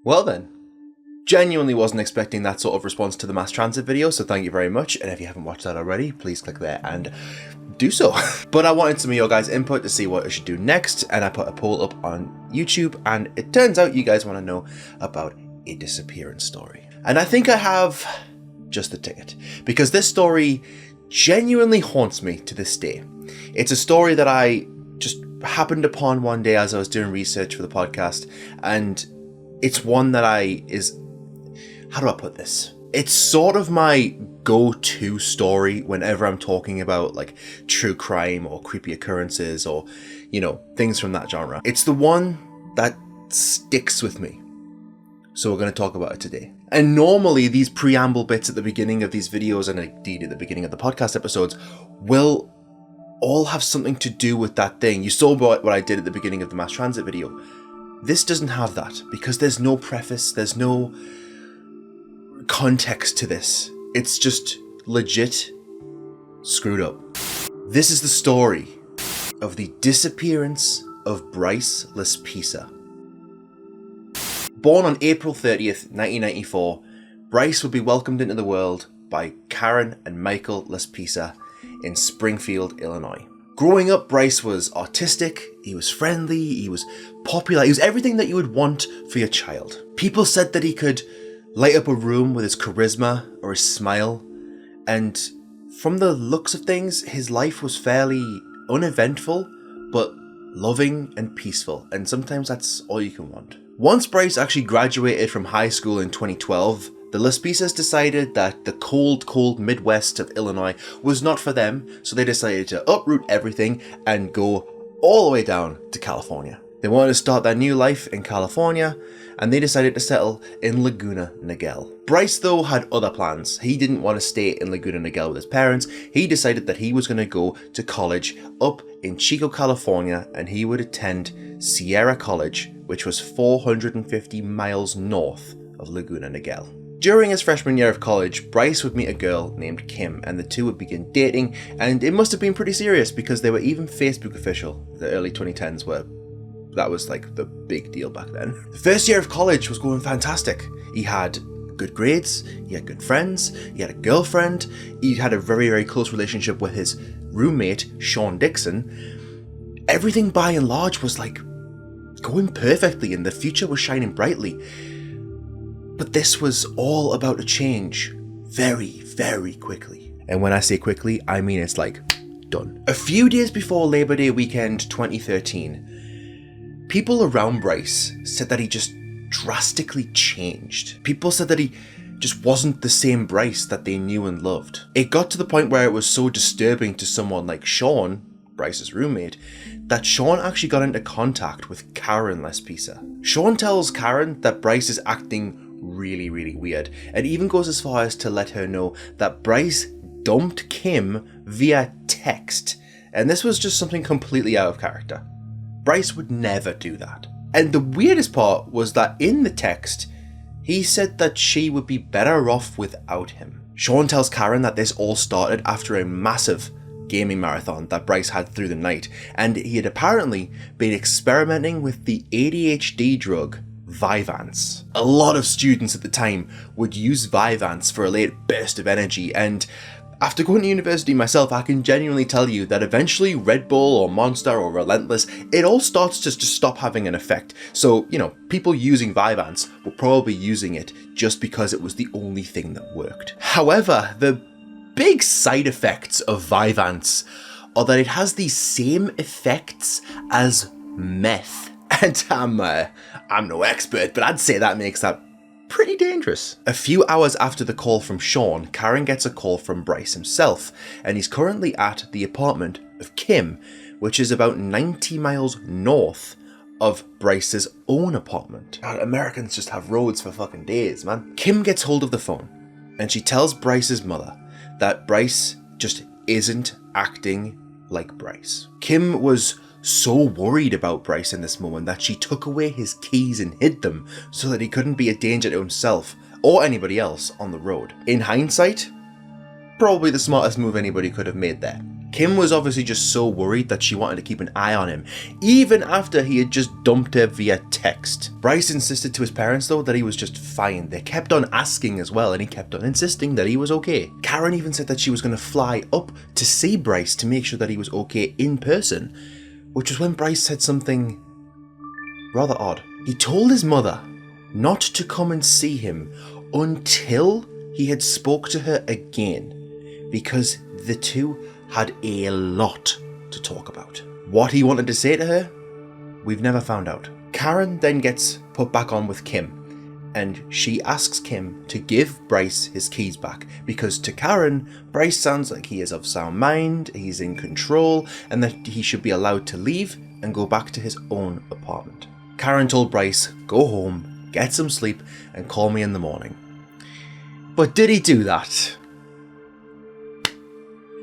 Well then, genuinely wasn't expecting that sort of response to the mass transit video, so thank you very much. And if you haven't watched that already, please click there and do so. But I wanted some of your guys' input to see what I should do next, and I put a poll up on YouTube, and it turns out you guys want to know about a disappearance story. And I think I have just the ticket, because this story genuinely haunts me to this day. It's a story that I just happened upon one day as I was doing research for the podcast, and it's one that how do I put this? It's sort of my go-to story whenever I'm talking about like true crime or creepy occurrences or, things from that genre. It's the one that sticks with me. So we're going to talk about it today. And normally these preamble bits at the beginning of these videos, and indeed at the beginning of the podcast episodes, will all have something to do with that thing. You saw what I did at the beginning of the mass transit video. This doesn't have that, because there's no preface, there's no context to this. It's just legit screwed up. This is the story of the disappearance of Bryce Laspica. Born on April 30th, 1994, Bryce would be welcomed into the world by Karen and Michael Laspica in Springfield, Illinois. Growing up, Bryce was artistic, he was friendly, he was popular, he was everything that you would want for your child. People said that he could light up a room with his charisma or his smile, and from the looks of things, his life was fairly uneventful, but loving and peaceful, and sometimes that's all you can want. Once Bryce actually graduated from high school in 2012, the Laspicas decided that the cold Midwest of Illinois was not for them, so they decided to uproot everything and go all the way down to California. They wanted to start their new life in California, and they decided to settle in Laguna Niguel. Bryce, though, had other plans. He didn't want to stay in Laguna Niguel with his parents. He decided that he was going to go to college up in Chico, California, and he would attend Sierra College, which was 450 miles north of Laguna Niguel. During his freshman year of college, Bryce would meet a girl named Kim, and the two would begin dating, and it must have been pretty serious because they were even Facebook official. The early 2010s were. That was like the big deal back then. The first year of college was going fantastic. He had good grades, he had good friends, he had a girlfriend, he had a very, very close relationship with his roommate, Sean Dixon. Everything by and large was like going perfectly and the future was shining brightly. But this was all about to change very, very quickly. And when I say quickly, I mean it's like done. A few days before Labor Day weekend 2013, people around Bryce said that he just drastically changed. People said that he just wasn't the same Bryce that they knew and loved. It got to the point where it was so disturbing to someone like Sean, Bryce's roommate, that Sean actually got into contact with Karen Laspica. Sean tells Karen that Bryce is acting really, really weird, and even goes as far as to let her know that Bryce dumped Kim via text, and this was just something completely out of character. Bryce would never do that. And the weirdest part was that in the text, he said that she would be better off without him. Sean tells Karen that this all started after a massive gaming marathon that Bryce had through the night, and he had apparently been experimenting with the ADHD drug Vyvanse. A lot of students at the time would use Vyvanse for a late burst of energy, and after going to university myself, I can genuinely tell you that eventually Red Bull or Monster or Relentless, it all starts to just stop having an effect. So, people using Vyvanse were probably using it just because it was the only thing that worked. However, the big side effects of Vyvanse are that it has the same effects as meth. And I'm no expert, but I'd say that makes that pretty dangerous. A few hours after the call from Sean, Karen gets a call from Bryce himself, and he's currently at the apartment of Kim, which is about 90 miles north of Bryce's own apartment. God, Americans just have roads for fucking days, man. Kim gets hold of the phone, and she tells Bryce's mother that Bryce just isn't acting like Bryce. Kim was so worried about Bryce in this moment that she took away his keys and hid them so that he couldn't be a danger to himself or anybody else on the road. In hindsight, probably the smartest move anybody could have made there. Kim was obviously just so worried that she wanted to keep an eye on him, even after he had just dumped her via text. Bryce insisted to his parents though that he was just fine. They kept on asking as well, and he kept on insisting that he was okay. Karen even said that she was going to fly up to see Bryce to make sure that he was okay in person, which was when Bryce said something rather odd. He told his mother not to come and see him until he had spoke to her again, because the two had a lot to talk about. What he wanted to say to her, we've never found out. Karen then gets put back on with Kim, and she asks Kim to give Bryce his keys back, because to Karen, Bryce sounds like he is of sound mind, he's in control, and that he should be allowed to leave and go back to his own apartment. Karen told Bryce, go home, get some sleep, and call me in the morning. But did he do that?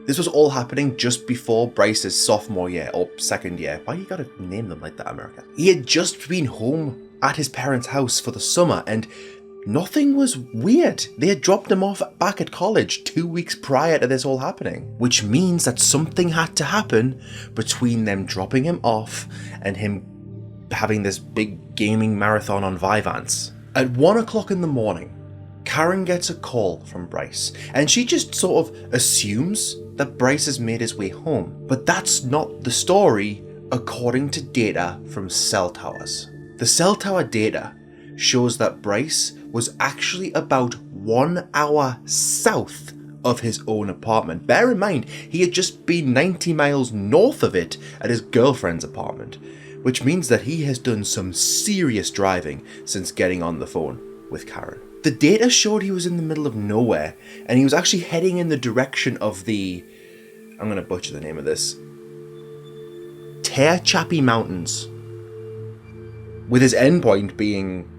This was all happening just before Bryce's sophomore year, or second year. Why you gotta name them like that, America? He had just been home at his parents' house for the summer, and nothing was weird. They had dropped him off back at college 2 weeks prior to this all happening. Which means that something had to happen between them dropping him off and him having this big gaming marathon on Vyvanse. At 1 o'clock in the morning, Karen gets a call from Bryce, and she just sort of assumes that Bryce has made his way home. But that's not the story according to data from cell towers. The cell tower data shows that Bryce was actually about 1 hour south of his own apartment. Bear in mind, he had just been 90 miles north of it at his girlfriend's apartment, which means that he has done some serious driving since getting on the phone with Karen. The data showed he was in the middle of nowhere, and he was actually heading in the direction of the, I'm going to butcher the name of this, Tehachapi Mountains, with his endpoint being,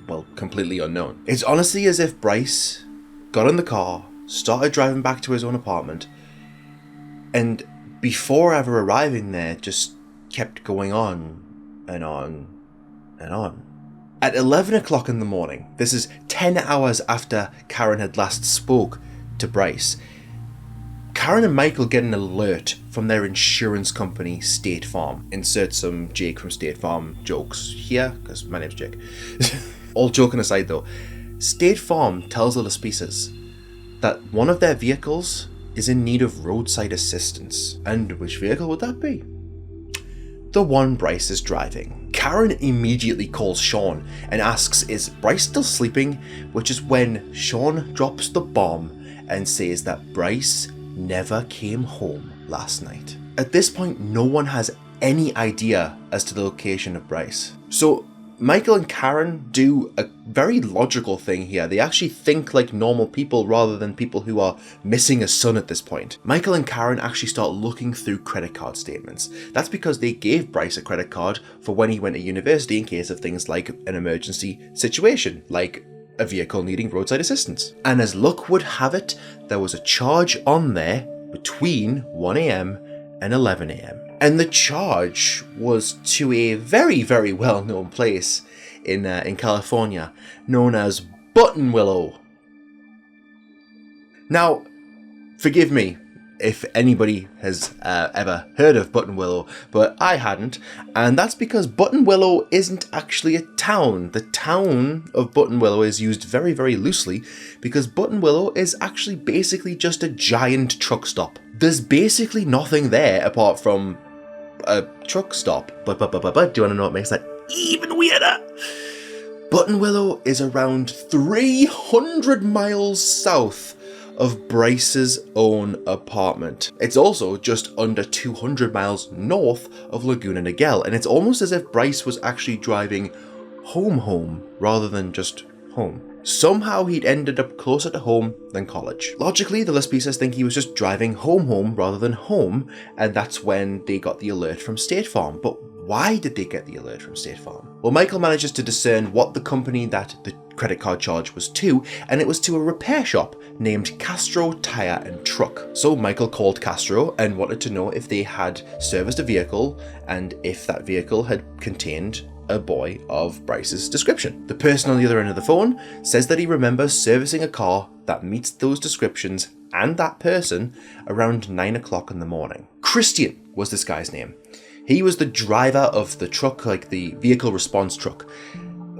well, completely unknown. It's honestly as if Bryce got in the car, started driving back to his own apartment, and before ever arriving there, just kept going on and on and on. At 11 o'clock in the morning, this is 10 hours after Karen had last spoke to Bryce, Karen and Michael get an alert from their insurance company, State Farm. Insert some Jake from State Farm jokes here, because my name's Jake. All joking aside though, State Farm tells the Laspicas that one of their vehicles is in need of roadside assistance. And which vehicle would that be? The one Bryce is driving. Karen immediately calls Sean and asks, is Bryce still sleeping? Which is when Sean drops the bomb and says that Bryce never came home last night. At this point, no one has any idea as to the location of Bryce. So Michael and Karen do a very logical thing here. They actually think like normal people rather than people who are missing a son at this point. Michael and Karen actually start looking through credit card statements. That's because they gave Bryce a credit card for when he went to university in case of things like an emergency situation, like a vehicle needing roadside assistance. And as luck would have it, there was a charge on there between 1 a.m. and 11 a.m. And the charge was to a very, very well-known place in California known as Buttonwillow. Now, forgive me if anybody has ever heard of Buttonwillow, but I hadn't, and that's because Buttonwillow isn't actually a town. The town of Buttonwillow is used very, very loosely because Buttonwillow is actually basically just a giant truck stop. There's basically nothing there apart from a truck stop. But do you want to know what makes that even weirder? Buttonwillow is around 300 miles south of Bryce's own apartment. It's also just under 200 miles north of Laguna Niguel, and it's almost as if Bryce was actually driving home rather than just home. Somehow he'd ended up closer to home than college. Logically, the Laspicas think he was just driving home rather than home, and that's when they got the alert from State Farm. But why did they get the alert from State Farm? Well, Michael manages to discern what the company that the credit card charge was to, and it was to a repair shop named Castro Tire and Truck. So Michael called Castro and wanted to know if they had serviced a vehicle and if that vehicle had contained a boy of Bryce's description. The person on the other end of the phone says that he remembers servicing a car that meets those descriptions and that person around 9 o'clock in the morning. Christian was this guy's name. He was the driver of the truck, like the vehicle response truck,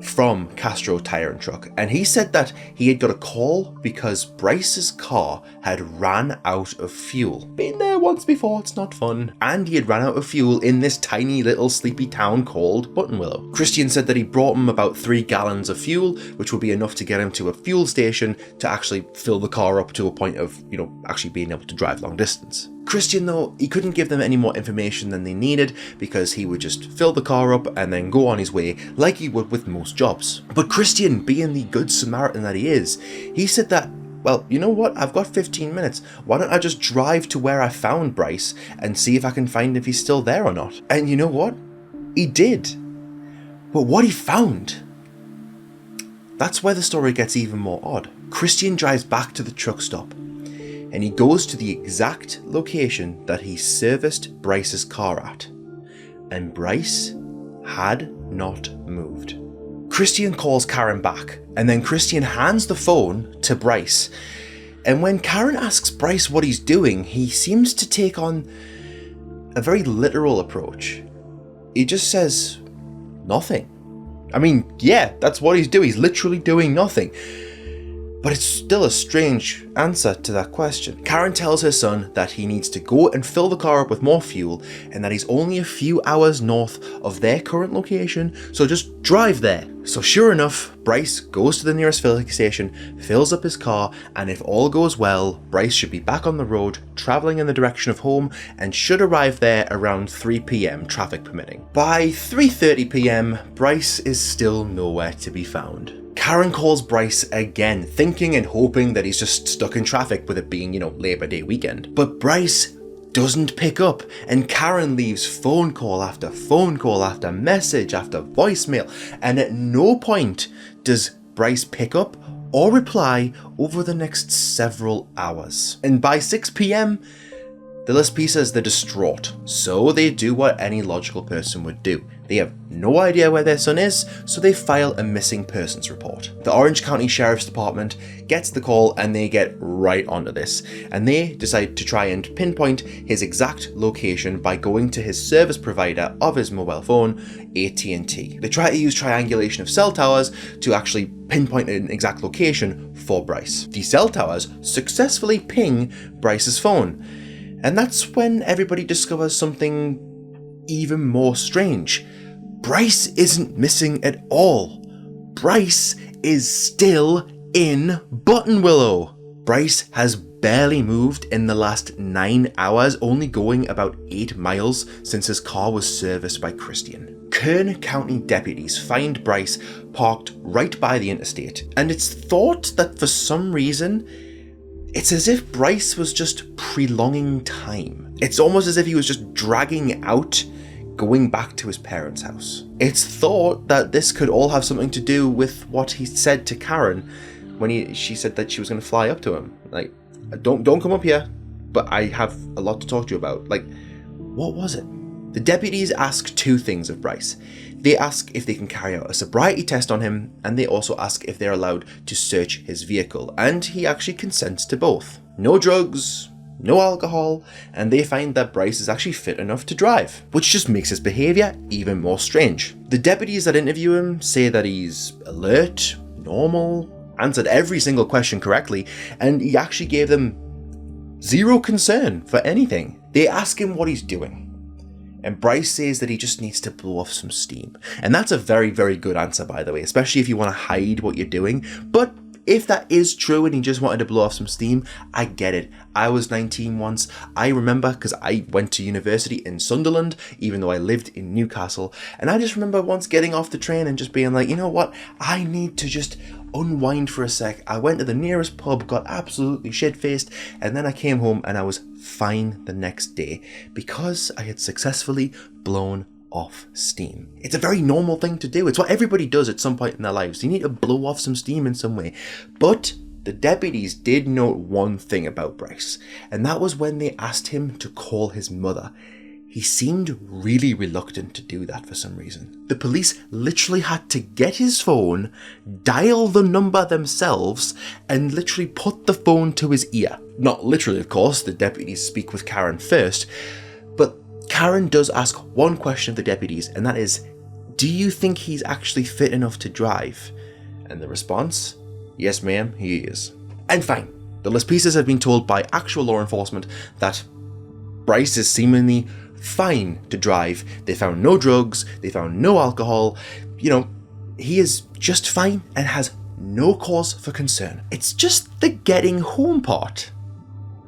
from Castro Tire and Truck, and he said that he had got a call because Bryce's car had ran out of fuel. Been there once before, it's not fun. And he had ran out of fuel in this tiny little sleepy town called Buttonwillow. Christian said that he brought him about 3 gallons of fuel, which would be enough to get him to a fuel station to actually fill the car up to a point of, actually being able to drive long distance. Christian, though, he couldn't give them any more information than they needed because he would just fill the car up and then go on his way like he would with most jobs. But Christian, being the good Samaritan that he is, he said that, well, you know what, I've got 15 minutes. Why don't I just drive to where I found Bryce and see if I can find if he's still there or not? And you know what? He did. But what he found, that's where the story gets even more odd. Christian drives back to the truck stop, and he goes to the exact location that he serviced Bryce's car at. And Bryce had not moved. Christian calls Karen back, and then Christian hands the phone to Bryce. And when Karen asks Bryce what he's doing, he seems to take on a very literal approach. He just says, nothing. I mean, yeah, that's what he's doing. He's literally doing nothing. But it's still a strange answer to that question. Karen tells her son that he needs to go and fill the car up with more fuel and that he's only a few hours north of their current location, so just drive there. So sure enough, Bryce goes to the nearest filling station, fills up his car, and if all goes well, Bryce should be back on the road, travelling in the direction of home, and should arrive there around 3 PM, traffic permitting. By 3:30 PM, Bryce is still nowhere to be found. Karen calls Bryce again, thinking and hoping that he's just stuck in traffic with it being, Labor Day weekend. But Bryce doesn't pick up, and Karen leaves phone call after message after voicemail, and at no point does Bryce pick up or reply over the next several hours. And by 6 PM, the Laspicas, they're distraught. So they do what any logical person would do. They have no idea where their son is, so they file a missing persons report. The Orange County Sheriff's Department gets the call and they get right onto this. And they decide to try and pinpoint his exact location by going to his service provider of his mobile phone, AT&T. They try to use triangulation of cell towers to actually pinpoint an exact location for Bryce. The cell towers successfully ping Bryce's phone. And that's when everybody discovers something even more strange. Bryce isn't missing at all. Bryce is still in Buttonwillow. Bryce has barely moved in the last 9 hours, only going about 8 miles since his car was serviced by Christian. Kern County deputies find Bryce parked right by the interstate, and it's thought that for some reason, it's as if Bryce was just prolonging time. It's almost as if he was just dragging out, going back to his parents' house. It's thought that this could all have something to do with what he said to Karen when she said that she was going to fly up to him. Like, don't come up here, but I have a lot to talk to you about. Like, what was it? The deputies ask 2 things of Bryce. They ask if they can carry out a sobriety test on him, and they also ask if they're allowed to search his vehicle, and he actually consents to both. No drugs, no alcohol, and they find that Bryce is actually fit enough to drive, which just makes his behaviour even more strange. The deputies that interview him say that he's alert, normal, answered every single question correctly, and he actually gave them zero concern for anything. They ask him what he's doing. And Bryce says that he just needs to blow off some steam. And that's a very, very good answer, by the way, especially if you want to hide what you're doing. But if that is true and he just wanted to blow off some steam, I get it. I was 19 once. I remember because I went to university in Sunderland, even though I lived in Newcastle. And I just remember once getting off the train and just being like, you know what? I need to just unwind for a sec. I went to the nearest pub, got absolutely shit-faced, and then I came home and I was fine the next day because I had successfully blown off steam. It's a very normal thing to do. It's what everybody does at some point in their lives. You need to blow off some steam in some way. But the deputies did note one thing about Bryce, and that was when they asked him to call his mother. he seemed really reluctant to do that for some reason. The police literally had to get his phone, dial the number themselves, and literally put the phone to his ear. Not literally, of course, the deputies speak with Karen first, but Karen does ask one question of the deputies, and that is, do you think he's actually fit enough to drive? And the response, yes ma'am, he is. And fine, the Laspicas have been told by actual law enforcement that Bryce is seemingly fine to drive. They found no drugs, they found no alcohol, he is just fine and has no cause for concern. It's just the getting home part.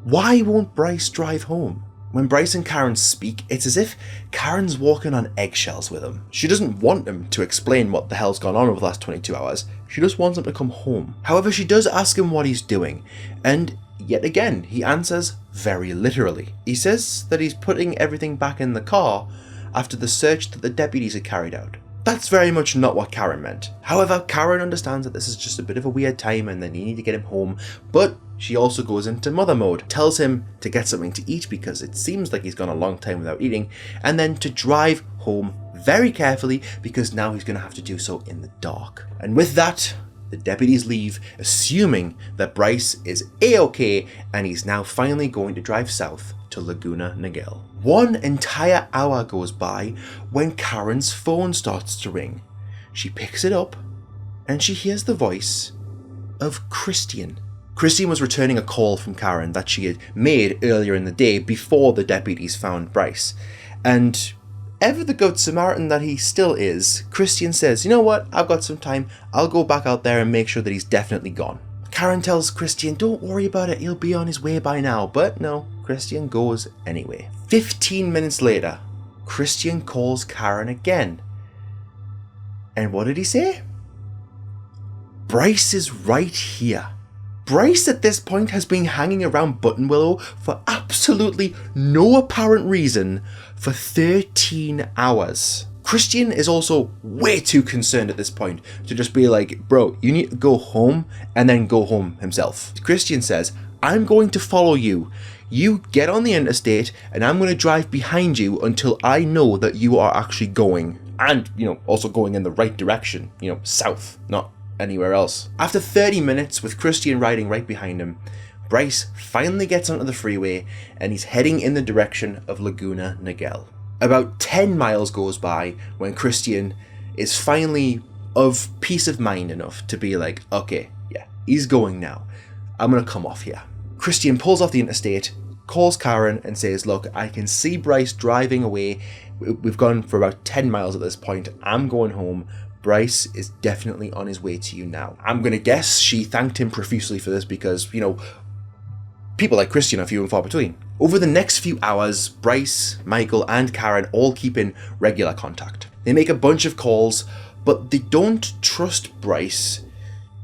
Why won't Bryce drive home? When Bryce and Karen speak, it's as if Karen's walking on eggshells with him. She doesn't want him to explain what the hell's gone on over the last 22 hours. She just wants him to come home. However, she does ask him what he's doing, and yet again, he answers very literally. He says that he's putting everything back in the car after the search that the deputies had carried out. That's very much not what Karen meant. However, Karen understands that this is just a bit of a weird time and they need to get him home, but she also goes into mother mode, tells him to get something to eat because it seems like he's gone a long time without eating, and then to drive home very carefully because now he's going to have to do so in the dark. And with that, the deputies leave, assuming that Bryce is A-OK and he's now finally going to drive south to Laguna Niguel. 1 entire hour goes by when Karen's phone starts to ring. She picks it up and she hears the voice of Christian. Christian was returning a call from Karen that she had made earlier in the day before the deputies found Bryce. And ever the good Samaritan that he still is, Christian says, you know what, I've got some time, I'll go back out there and make sure that he's definitely gone. Karen tells Christian, don't worry about it, he'll be on his way by now, but no, Christian goes anyway. 15 minutes later, Christian calls Karen again. And what did he say? Bryce is right here. Bryce at this point has been hanging around Buttonwillow for absolutely no apparent reason for 13 hours. Christian is also way too concerned at this point to just be like, bro, you need to go home, and then go home himself. Christian says, I'm going to follow you. You get on the interstate and I'm going to drive behind you until I know that you are actually going, and, also going in the right direction, south, not anywhere else. After 30 minutes with Christian riding right behind him, Bryce finally gets onto the freeway and he's heading in the direction of Laguna Niguel. About 10 miles goes by when Christian is finally of peace of mind enough to be like, okay, yeah, he's going now. I'm gonna come off here. Christian pulls off the interstate, calls Karen and says, look, I can see Bryce driving away. We've gone for about 10 miles at this point. I'm going home. Bryce is definitely on his way to you now. I'm going to guess she thanked him profusely for this because, people like Christian are few and far between. Over the next few hours, Bryce, Michael and Karen all keep in regular contact. They make a bunch of calls, but they don't trust Bryce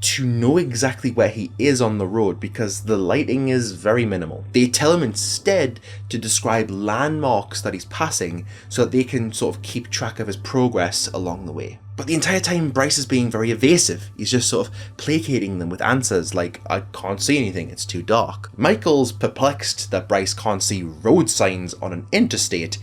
to know exactly where he is on the road because the lighting is very minimal. They tell him instead to describe landmarks that he's passing so that they can sort of keep track of his progress along the way. But the entire time Bryce is being very evasive. He's just sort of placating them with answers like, I can't see anything, it's too dark. Michael's perplexed that Bryce can't see road signs on an interstate,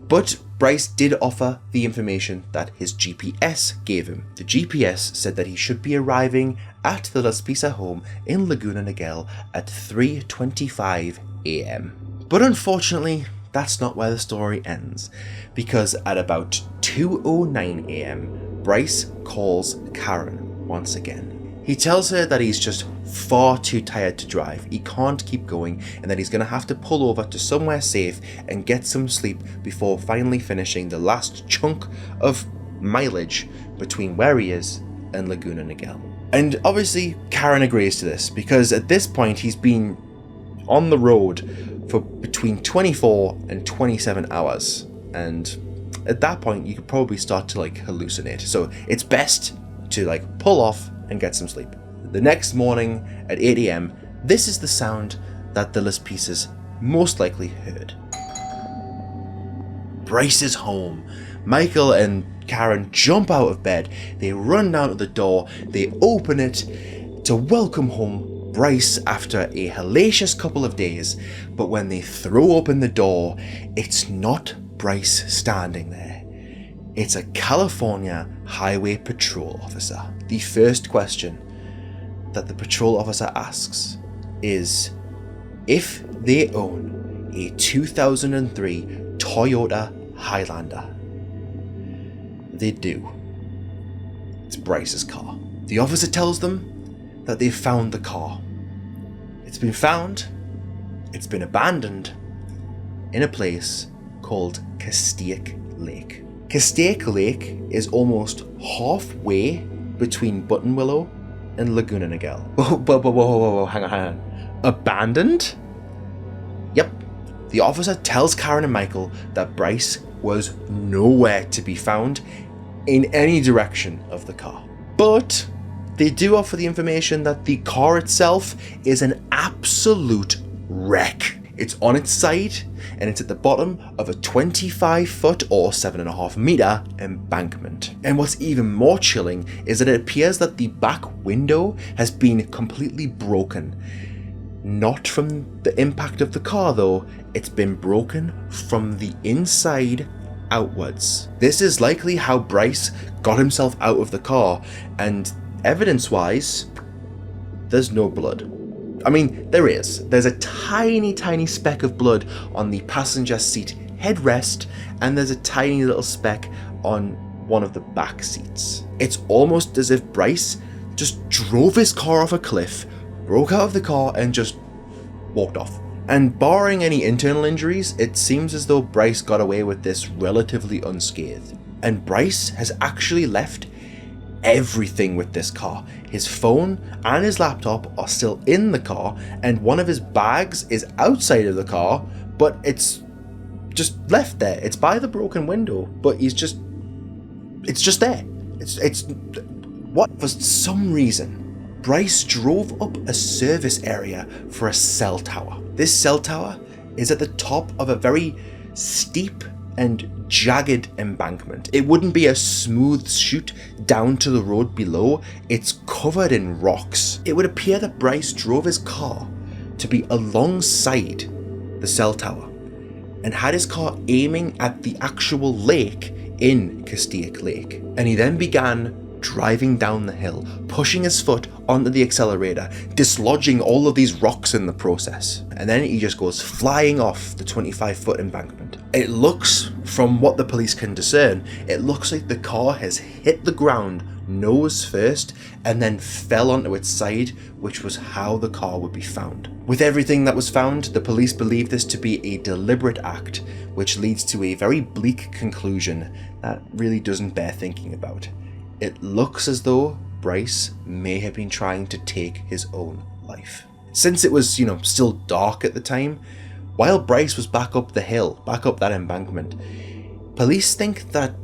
but Bryce did offer the information that his GPS gave him. The GPS said that he should be arriving at the Laspica home in Laguna Niguel at 3:25 a.m. But unfortunately, that's not where the story ends, because at about 2:09 a.m, Bryce calls Karen once again. He tells her that he's just far too tired to drive, he can't keep going, and that he's going to have to pull over to somewhere safe and get some sleep before finally finishing the last chunk of mileage between where he is and Laguna Niguel. And obviously Karen agrees to this, because at this point he's been on the road for between 24 and 27 hours, and at that point you could probably start to hallucinate, so it's best to pull off and get some sleep. The next morning at 8 a.m, this is the sound that the Laspicas most likely heard. Bryce is home. Michael and Karen jump out of bed, they run down to the door, they open it to welcome home Bryce after a hellacious couple of days, but when they throw open the door, it's not Bryce standing there. It's a California Highway Patrol officer. The first question that the patrol officer asks is if they own a 2003 Toyota Highlander. They do. It's Bryce's car. The officer tells them that they've found the car. It's been found, it's been abandoned in a place called Castaic Lake. Castaic Lake is almost halfway between Buttonwillow and Laguna Niguel. Whoa, hang on. Abandoned? Yep. The officer tells Karen and Michael that Bryce was nowhere to be found in any direction of the car. But they do offer the information that the car itself is an absolute wreck. It's on its side and it's at the bottom of a 25-foot or 7.5 meter embankment. And what's even more chilling is that it appears that the back window has been completely broken. Not from the impact of the car though, it's been broken from the inside outwards. This is likely how Bryce got himself out of the car, and evidence-wise, there's no blood. I mean, there's a tiny speck of blood on the passenger seat headrest, and there's a tiny little speck on one of the back seats. It's almost as if Bryce just drove his car off a cliff, broke out of the car, and just walked off. And barring any internal injuries, it seems as though Bryce got away with this relatively unscathed. And Bryce has actually left everything with this car. His phone and his laptop are still in the car, and one of his bags is outside of the car, but it's just left there. It's by the broken window, but it's just there. It's what, for some reason, Bryce drove up a service area for a cell tower. This cell tower is at the top of a very steep and jagged embankment. It wouldn't be a smooth shoot down to the road below. It's covered in rocks. It would appear that Bryce drove his car to be alongside the cell tower and had his car aiming at the actual lake in Castaic Lake. And he then began driving down the hill, pushing his foot onto the accelerator, dislodging all of these rocks in the process. And then he just goes flying off the 25-foot embankment. It looks, from what the police can discern, it looks like the car has hit the ground nose first and then fell onto its side, which was how the car would be found. With everything that was found, the police believe this to be a deliberate act, which leads to a very bleak conclusion that really doesn't bear thinking about. It looks as though Bryce may have been trying to take his own life. Since it was, still dark at the time, while Bryce was back up the hill, back up that embankment, police think that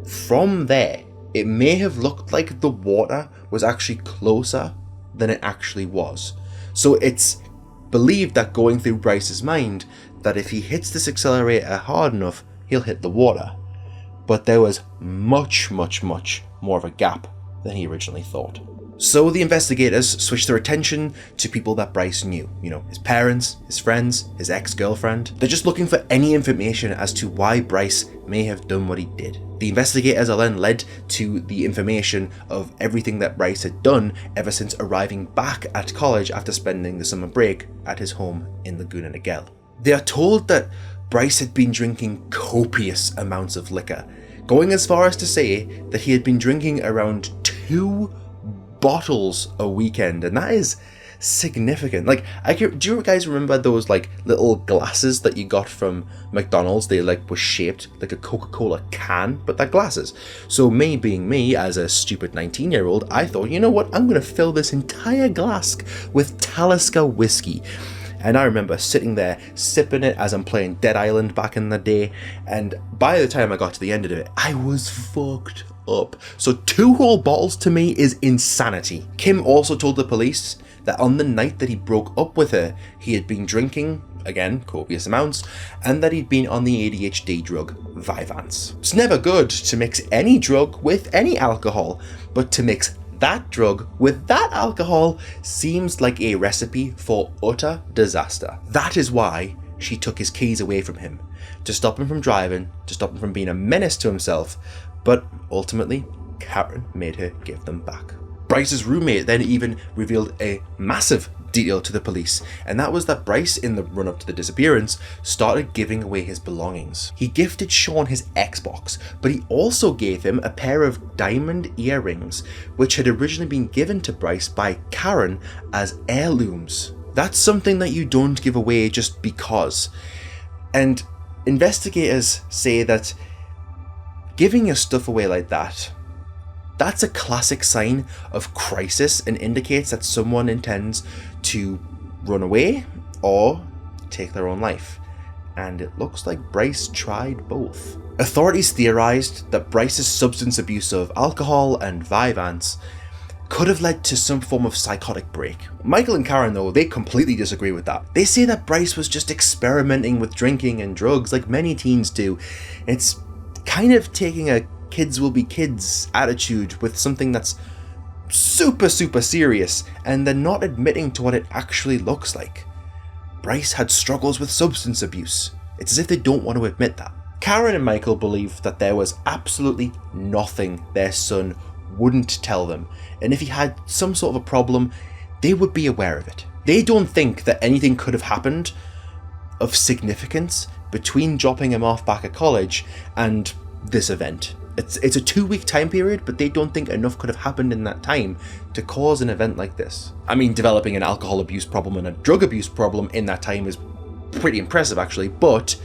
from there, it may have looked like the water was actually closer than it actually was. So it's believed that going through Bryce's mind that if he hits this accelerator hard enough, he'll hit the water. But there was much more of a gap than he originally thought. So the investigators switched their attention to people that Bryce knew. His parents, his friends, his ex-girlfriend. They're just looking for any information as to why Bryce may have done what he did. The investigators are then led to the information of everything that Bryce had done ever since arriving back at college after spending the summer break at his home in Laguna Niguel. They are told that Bryce had been drinking copious amounts of liquor, going as far as to say that he had been drinking around 2 bottles a weekend, and that is significant. Do you guys remember those little glasses that you got from McDonald's? They were shaped like a Coca-Cola can, but they're glasses. So me being me, as a stupid 19-year-old, I thought, you know what, I'm going to fill this entire glass with Talisker whiskey. And I remember sitting there sipping it as I'm playing Dead Island back in the day, and by the time I got to the end of it, I was fucked up. So 2 whole bottles to me is insanity. Kim also told the police that on the night that he broke up with her, he had been drinking, again, copious amounts, and that he'd been on the ADHD drug Vyvanse. It's never good to mix any drug with any alcohol, but to mix that drug with that alcohol seems like a recipe for utter disaster. That is why she took his keys away from him, to stop him from driving, to stop him from being a menace to himself, but ultimately, Karen made her give them back. Bryce's roommate then even revealed a massive detail to the police, and that was that Bryce, in the run-up to the disappearance, started giving away his belongings. He gifted Sean his Xbox, but he also gave him a pair of diamond earrings, which had originally been given to Bryce by Karen as heirlooms. That's something that you don't give away just because. And investigators say that giving your stuff away like that, that's a classic sign of crisis and indicates that someone intends to run away or take their own life. And it looks like Bryce tried both. Authorities theorized that Bryce's substance abuse of alcohol and Vyvanse could have led to some form of psychotic break. Michael and Karen, though, they completely disagree with that. They say that Bryce was just experimenting with drinking and drugs like many teens do. It's kind of taking a kids will be kids attitude with something that's super serious, and they're not admitting to what it actually looks like. Bryce had struggles with substance abuse. It's as if they don't want to admit that. Karen and Michael believe that there was absolutely nothing their son wouldn't tell them, and if he had some sort of a problem, they would be aware of it. They don't think that anything could have happened of significance between dropping him off back at college and this event. It's a 2-week time period, but they don't think enough could have happened in that time to cause an event like this. I mean, developing an alcohol abuse problem and a drug abuse problem in that time is pretty impressive actually, but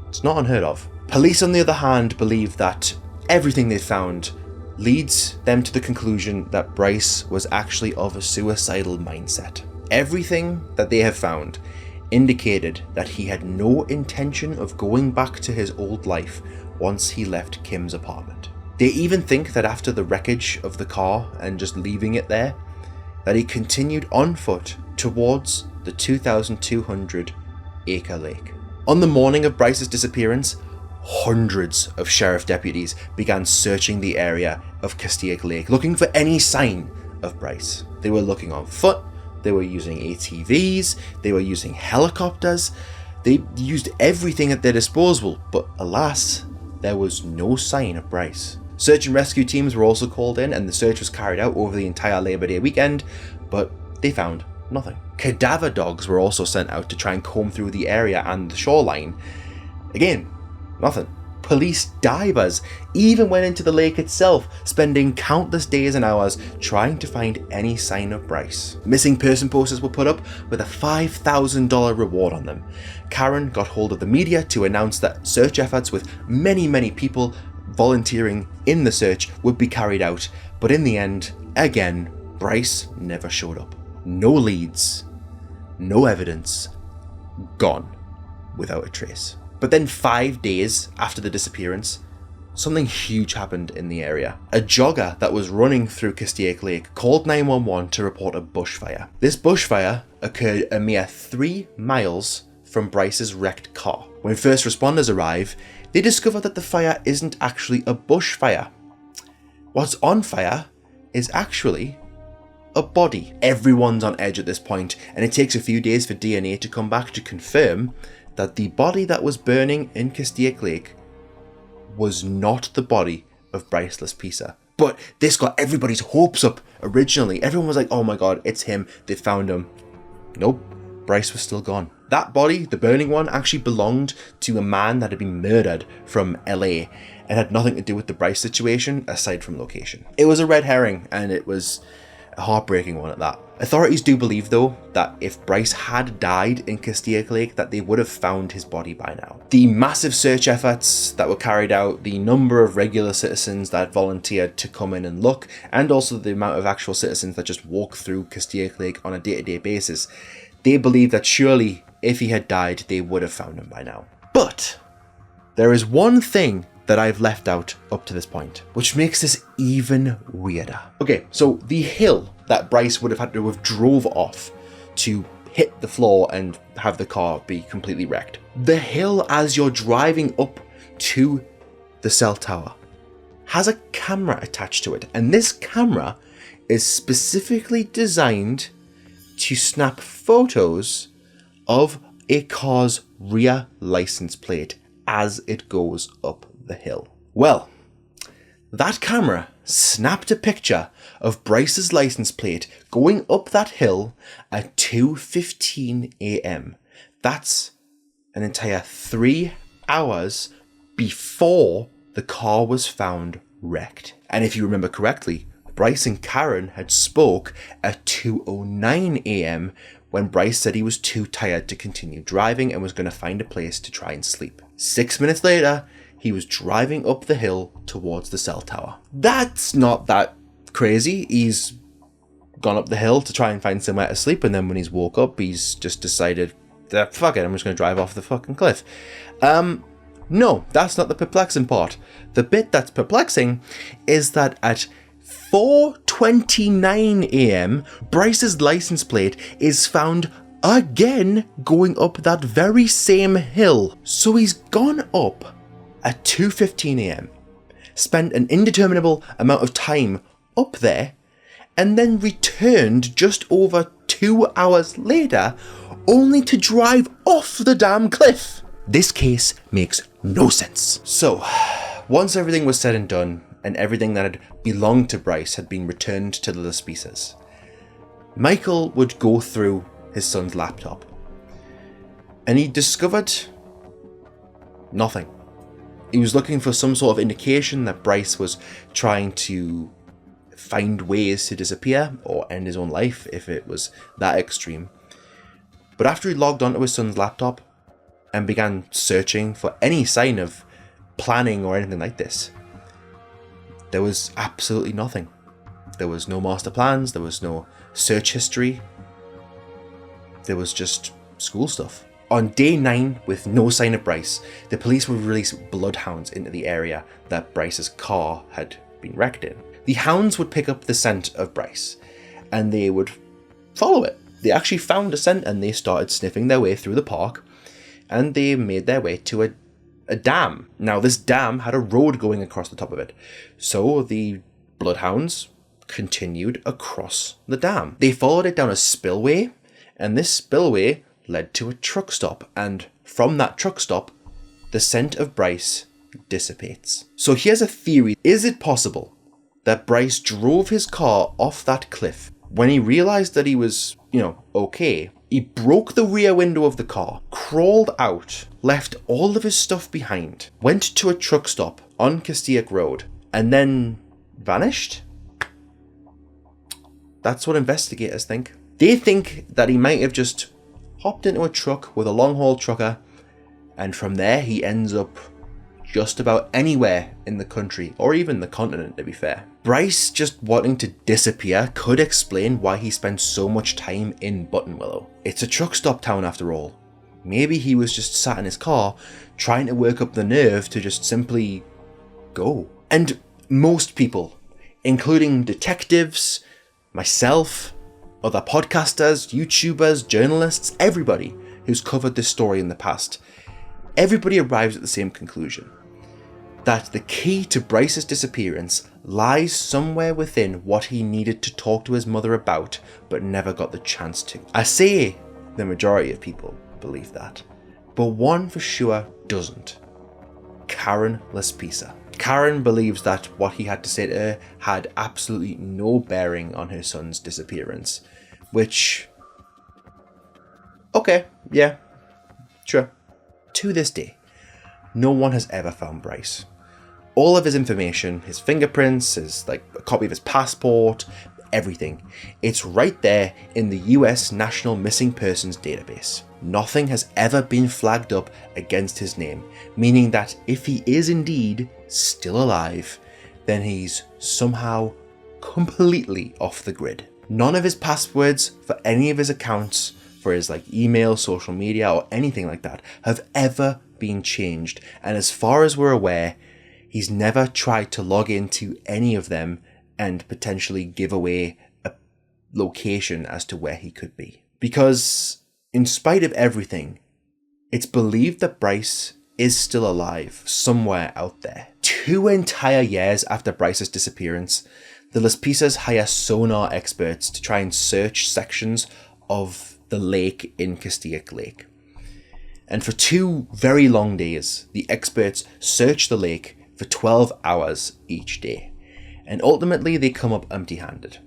it's not unheard of. Police, on the other hand, believe that everything they found leads them to the conclusion that Bryce was actually of a suicidal mindset. Everything that they have found indicated that he had no intention of going back to his old life once he left Kim's apartment. They even think that after the wreckage of the car and just leaving it there, that he continued on foot towards the 2,200 acre lake. On the morning of Bryce's disappearance, hundreds of sheriff deputies began searching the area of Castaic Lake, looking for any sign of Bryce. They were looking on foot, they were using ATVs, they were using helicopters, they used everything at their disposal, but alas, there was no sign of Bryce. Search and rescue teams were also called in, and the search was carried out over the entire Labor Day weekend, but they found nothing. Cadaver dogs were also sent out to try and comb through the area and the shoreline. Again, nothing. Police divers even went into the lake itself, spending countless days and hours trying to find any sign of Bryce. Missing person posters were put up with a $5,000 reward on them. Karen got hold of the media to announce that search efforts with many people volunteering in the search would be carried out, but in the end, again, Bryce never showed up. No leads, no evidence, gone without a trace. But then 5 days after the disappearance, something huge happened in the area. A jogger that was running through Castaic Lake called 911 to report a bushfire. This bushfire occurred a mere 3 miles from Bryce's wrecked car. When first responders arrive, they discover that the fire isn't actually a bushfire. What's on fire is actually a body. Everyone's on edge at this point, and it takes a few days for DNA to come back to confirm that the body that was burning in Castaic Lake was not the body of Bryce Laspica. But this got everybody's hopes up originally. Everyone was like, oh my god, it's him, they found him. Nope, Bryce was still gone. That body, the burning one, actually belonged to a man that had been murdered from LA and had nothing to do with the Bryce situation aside from location. It was a red herring, and it was a heartbreaking one at that. Authorities do believe, though, that if Bryce had died in Castaic Lake, that they would have found his body by now. The massive search efforts that were carried out, the number of regular citizens that volunteered to come in and look, and also the amount of actual citizens that just walk through Castaic Lake on a day-to-day basis, they believe that surely, if he had died, they would have found him by now. But there is one thing that I've left out up to this point, which makes this even weirder. Okay, so the hill that Bryce would have had to have drove off to hit the floor and have the car be completely wrecked. The hill, as you're driving up to the cell tower, has a camera attached to it, and this camera is specifically designed to snap photos of a car's rear license plate as it goes up the hill. Well, that camera snapped a picture of Bryce's license plate going up that hill at 2:15 a.m. That's an entire 3 hours before the car was found wrecked. And if you remember correctly, Bryce and Karen had spoke at 2:09 a.m. when Bryce said he was too tired to continue driving and was going to find a place to try and sleep. 6 minutes later, he was driving up the hill towards the cell tower. That's not that crazy. He's gone up the hill to try and find somewhere to sleep, and then when he's woke up, he's just decided that, fuck it, I'm just going to drive off the fucking cliff. No, that's not the perplexing part. The bit that's perplexing is that at 4:29 a.m, Bryce's license plate is found again going up that very same hill. So he's gone up at 2:15 a.m, spent an indeterminable amount of time up there, and then returned just over 2 hours later, only to drive off the damn cliff. This case makes no sense. So, once everything was said and done, and everything that had belonged to Bryce had been returned to the Laspicas, Michael would go through his son's laptop, and he discovered nothing. He was looking for some sort of indication that Bryce was trying to find ways to disappear or end his own life if it was that extreme. But after he logged onto his son's laptop and began searching for any sign of planning or anything like this, there was absolutely nothing. There was no master plans, there was no search history, there was just school stuff. On day 9, with no sign of Bryce, the police would release bloodhounds into the area that Bryce's car had been wrecked in. The hounds would pick up the scent of Bryce, and they would follow it. They actually found a scent, and they started sniffing their way through the park, and they made their way to a dam. Now, this dam had a road going across the top of it, so the bloodhounds continued across the dam. They followed it down a spillway, and this spillway led to a truck stop, and from that truck stop, the scent of Bryce dissipates. So here's a theory. Is it possible that Bryce drove his car off that cliff? When he realized that he was, okay, he broke the rear window of the car, crawled out, left all of his stuff behind, went to a truck stop on Castaic Road, and then vanished? That's what investigators think. They think that he might have just hopped into a truck with a long-haul trucker, and from there he ends up just about anywhere in the country, or even the continent, to be fair. Bryce just wanting to disappear could explain why he spent so much time in Buttonwillow. It's a truck stop town after all. Maybe he was just sat in his car trying to work up the nerve to just simply go. And most people, including detectives, myself, other podcasters, YouTubers, journalists, everybody who's covered this story in the past, everybody arrives at the same conclusion: that the key to Bryce's disappearance lies somewhere within what he needed to talk to his mother about, but never got the chance to. I say the majority of people believe that, but one for sure doesn't. Karen Laspica. Karen believes that what he had to say to her had absolutely no bearing on her son's disappearance, which, okay, yeah, sure. To this day, no one has ever found Bryce. All of his information, his fingerprints, a copy of his passport, everything, it's right there in the US National Missing Persons Database. Nothing has ever been flagged up against his name, meaning that if he is indeed still alive, then he's somehow completely off the grid. None of his passwords for any of his accounts, for his email, social media, or anything like that, have ever been changed, and as far as we're aware, he's never tried to log into any of them and potentially give away a location as to where he could be. Because in spite of everything, it's believed that Bryce is still alive somewhere out there. 2 entire years after Bryce's disappearance, the Laspicas hire sonar experts to try and search sections of the lake in Castaic Lake. And for 2 very long days, the experts search the lake for 12 hours each day. And ultimately they come up empty-handed.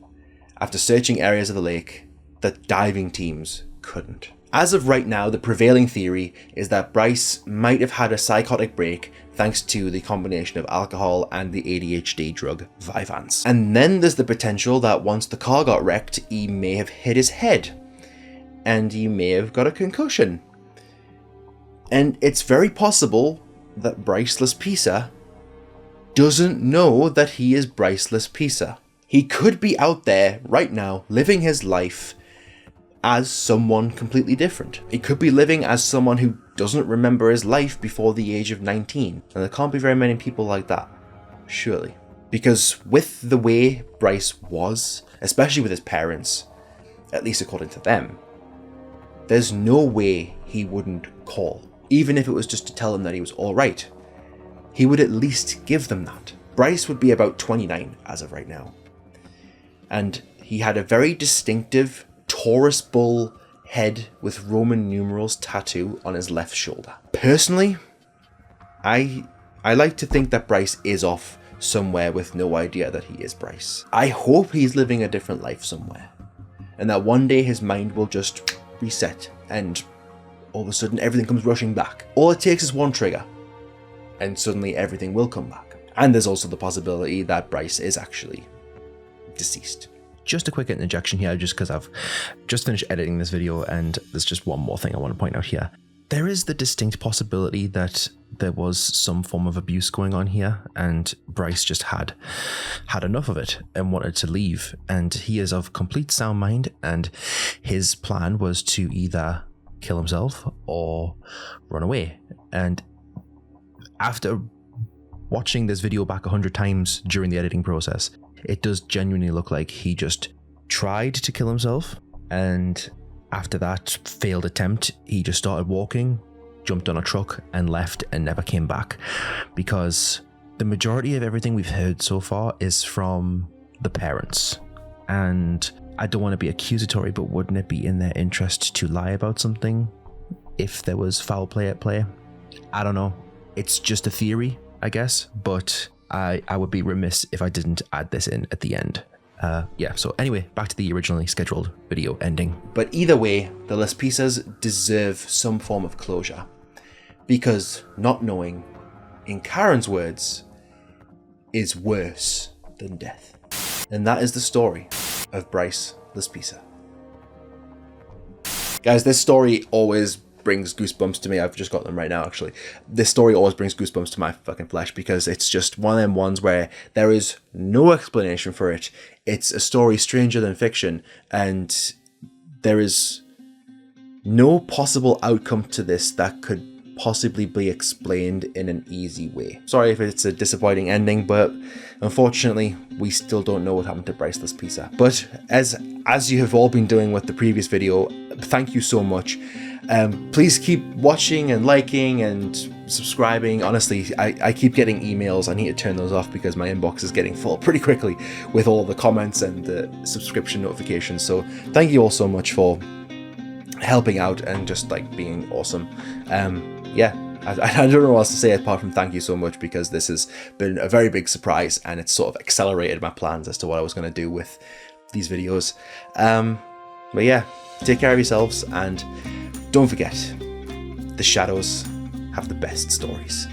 After searching areas of the lake that diving teams couldn't. As of right now, the prevailing theory is that Bryce might have had a psychotic break thanks to the combination of alcohol and the ADHD drug Vyvanse. And then there's the potential that once the car got wrecked, he may have hit his head and he may have got a concussion. And it's very possible that Bryce Laspica doesn't know that he is Bryce Laspica. He could be out there right now living his life as someone completely different. He could be living as someone who doesn't remember his life before the age of 19. And there can't be very many people like that, surely. Because with the way Bryce was, especially with his parents, at least according to them, there's no way he wouldn't call. Even if it was just to tell them that he was alright, he would at least give them that. Bryce would be about 29 as of right now. And he had a very distinctive Taurus bull head with Roman numerals tattoo on his left shoulder. Personally, I like to think that Bryce is off somewhere with no idea that he is Bryce. I hope he's living a different life somewhere, and that one day his mind will just reset and all of a sudden everything comes rushing back. All it takes is one trigger and suddenly everything will come back. And there's also the possibility that Bryce is actually deceased. Just a quick interjection here, just because I've just finished editing this video and there's just one more thing I want to point out here. There is the distinct possibility that there was some form of abuse going on here and Bryce just had enough of it and wanted to leave, and he is of complete sound mind and his plan was to either kill himself or run away. And after watching this video back 100 times during the editing process, it does genuinely look like he just tried to kill himself, and after that failed attempt, he just started walking, jumped on a truck and left and never came back. Because the majority of everything we've heard so far is from the parents, and I don't want to be accusatory, but wouldn't it be in their interest to lie about something if there was foul play at play? I don't know. It's just a theory, I guess, but I would be remiss if I didn't add this in at the end. Yeah, so anyway, back to the originally scheduled video ending. But either way, the Laspicas deserve some form of closure, because not knowing, in Karen's words, is worse than death. And that is the story of Bryce Laspica. Guys, this story always brings goosebumps to me. I've just got them right now, actually. This story always brings goosebumps to my fucking flesh, because it's just one of them ones where there is no explanation for it. It's a story stranger than fiction, and there is no possible outcome to this that could possibly be explained in an easy way. Sorry if it's a disappointing ending, but unfortunately we still don't know what happened to Bryce Laspica. But as you have all been doing with the previous video, thank you so much. Please keep watching and liking and subscribing. Honestly, I keep getting emails. I need to turn those off because my inbox is getting full pretty quickly with all the comments and the subscription notifications. So thank you all so much for helping out and just like being awesome. Yeah, I don't know what else to say apart from thank you so much, because this has been a very big surprise and it's sort of accelerated my plans as to what I was going to do with these videos. But yeah, take care of yourselves, and don't forget, the shadows have the best stories.